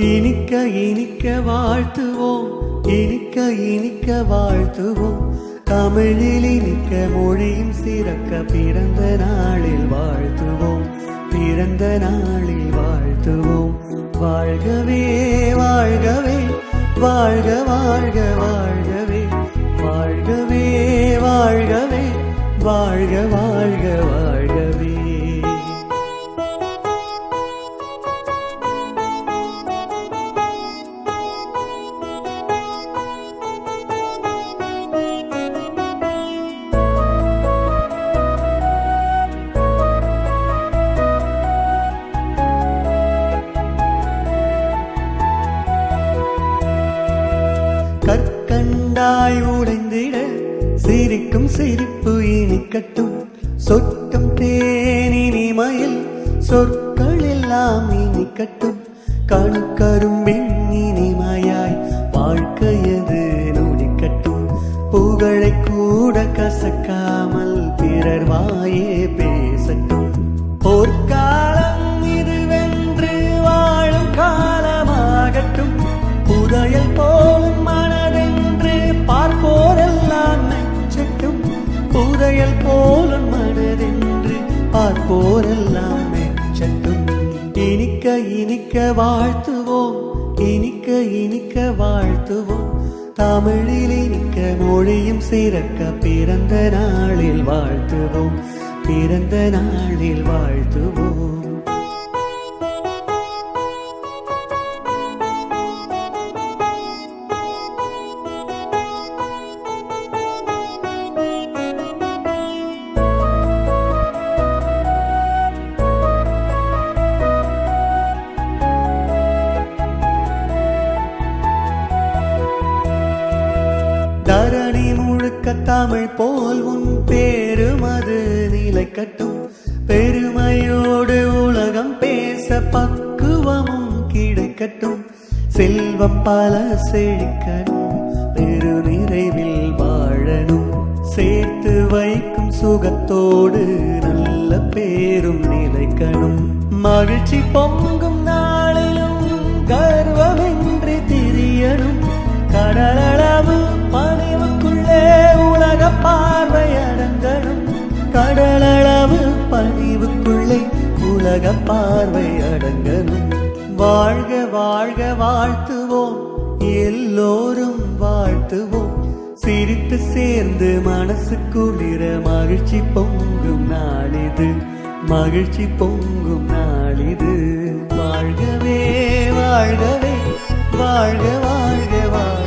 இனிக்க இனிக்க வாழ்த்துவோம், இனிக்க இனிக்க வாழ்த்துவோம். தமிழில் இனிக்க மொழியும் சிறக்க பிறந்த நாளில் வாழ்த்துவோம், பிறந்த நாளில் வாழ்த்துவோம். வாழ்கவே வாழ்கவே வாழ்க வாழ்க வாழ்கவே, வாழ்கவே வாழ்கவே வாழ்க வாழ்க வாழ்கவே. கற்கண்டாய் உடைந்திட சிரிக்கும் சிரிப்பு இனிக்கட்டும், சொட்டும் தேனினிமையில் சொற்கள் எல்லாம் இனிக்கட்டும். கணுக்கரும்பின் இனிமையாய் வாழ்க்கையது நுடிக்கட்டும், புகழை கூட கசக்காமல் பிறர் வாயே பேசட்டும். போர்க்காலம் இதுவென்று வாழும் காலமாகட்டும், புதையல் போலும் மனதென்று பார்ப்போரெல்லாம் மெச்சட்டும், புதையல் போலும் மனதென்று பார்ப்போரெல்லாம் மெச்சட்டும். இனிக்க இனிக்க வாழ்த்துவோம், இனிக்க இனிக்க வாழ்த்துவோம். தமிழில் இனிக்க மொழியும் சிறக்க பிறந்த நாளில் வாழ்த்துவோம், பிறந்த நாளில் வாழ்த்துவோம். தரணி முழுக்க தமிழ் போல் உன் பேருமது நிலைக்கட்டும், பெருமையோடு உலகம் பேச பக்குவமும் கிடைக்கட்டும். செல்வம் பல செழிக்கணும், பெரு நிறைவில் வாழணும், சேர்த்து வைக்கும் சுகத்தோடு நல்ல பேரும் நிலைக்கணும். மகிழ்ச்சி பொங்கும் நாளிலும் கர்வமின்றி திரியணும், கடலளவு பணிவுக்குள்ளே உலக பார்வை அடங்கணும், கடலளவு பணிவுக்குள்ளே உலக பார்வை அடங்கணும். வாழ்க வாழ்க வாழ்த்துவோம், எல்லோரும் வாழ்த்துவோம். சிரித்து சேர்ந்து மனசு குளிர மகிழ்ச்சி பொங்கும் நாளிது, மகிழ்ச்சி பொங்கும் நாளிது. வாழ்கவே வாழ்கவே வாழ்க வாழ்க வாழ்க.